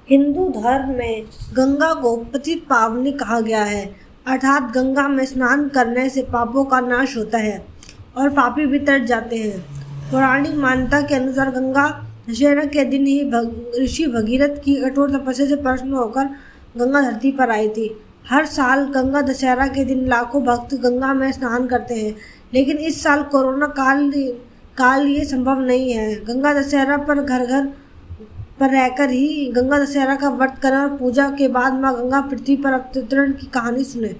हिंदू धर्म में गंगा को पतित पावनी कहा गया है, अर्थात गंगा में स्नान करने से पापों का नाश होता है और पापी भी तर जाते हैं। पौराणिक मान्यता के अनुसार गंगा दशहरा के दिन ही ऋषि भगीरथ की कठोर तपस्या से प्रसन्न होकर गंगा धरती पर आई थी। हर साल गंगा दशहरा के दिन लाखों भक्त गंगा में स्नान करते हैं, लेकिन इस साल कोरोना काल ये संभव नहीं है। गंगा दशहरा पर घर घर पर रहकर ही गंगा दशहरा का व्रत करें और पूजा के बाद माँ गंगा पृथ्वी पर अवतरण की कहानी सुने।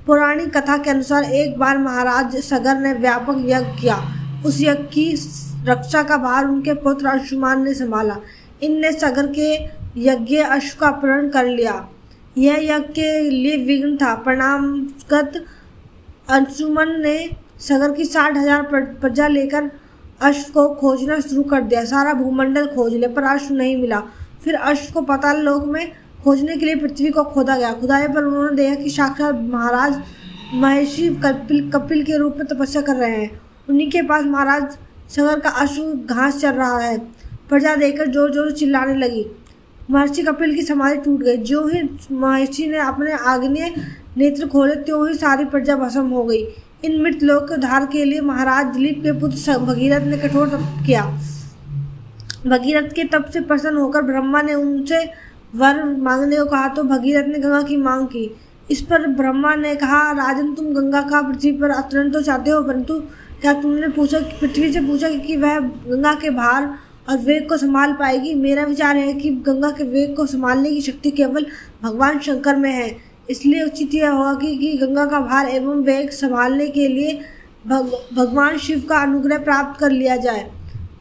पौराणिक कथा के अनुसार एक बार महाराज सगर ने व्यापक यज्ञ किया। उस यज्ञ की रक्षा का भार उनके पुत्र अंशुमान ने संभाला। इनने सगर के यज्ञ अश्व का अपहरण कर लिया। यह यज्ञ के लिए विघ्न था। परिणामगत अंशुमन ने सगर की 60,000 प्रजा लेकर अश्व को खोजना शुरू कर दिया। सारा भूमंडल खोज लिया पर अश्व नहीं मिला। फिर अश्व को पाताल लोक में खोजने के लिए पृथ्वी को खोदा गया। खुदाई पर उन्होंने देखा कि साक्षात महाराज महर्षि कपिल के रूप में तपस्या कर रहे हैं। उन्हीं के पास महाराज सगर का अश्व घास चर रहा है। प्रजा देखकर जोर जोर चिल्लाने लगी। महर्षि कपिल की समाधि टूट गई। ज्यों ही महर्षि ने अपने आग्नेय नेत्र खोले त्यों ही सारी प्रजा भस्म हो गई। इन मृत लोक के उद्धार के लिए महाराज दिलीप के पुत्र भगीरथ ने कठोर तप किया। भगीरथ के तप से प्रसन्न होकर ब्रह्मा ने उनसे वर मांगने को कहा तो भगीरथ ने गंगा की मांग की। इस पर ब्रह्मा ने कहा, राजन तुम गंगा का पृथ्वी पर अवतरण तो चाहते हो, परंतु क्या तुमने पृथ्वी से पूछा कि वह गंगा के भार और वेग को संभाल पाएगी? मेरा विचार है कि गंगा के वेग को संभालने की शक्ति केवल भगवान शंकर में है। इसलिए उचित यह होगा कि गंगा का भार एवं वेग संभालने के लिए भगवान शिव का अनुग्रह प्राप्त कर लिया जाए।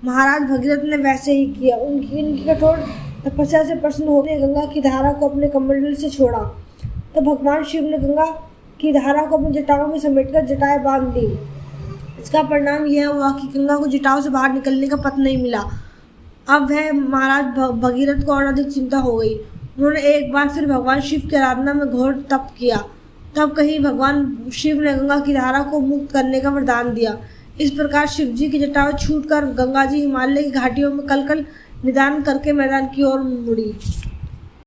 महाराज भगीरथ ने वैसे ही किया। उनकी कठोर तपस्या से प्रसन्न होकर गंगा की धारा को अपने कमंडल से छोड़ा। तो भगवान शिव ने गंगा की धारा को अपनी जटाओं में समेटकर जटाएं बांध दी। इसका परिणाम यह हुआ कि गंगा को जटाओं से बाहर निकलने का पथ नहीं मिला। अब वह महाराज भगीरथ को और अधिक चिंता हो गई। उन्होंने एक बार फिर भगवान शिव की आराधना में घोर तप किया। तब कहीं भगवान शिव ने गंगा की धारा को मुक्त करने का वरदान दिया। इस प्रकार शिव जी की जटाएं छूटकर गंगा जी हिमालय की घाटियों में कल निदान करके मैदान की ओर मुड़ी।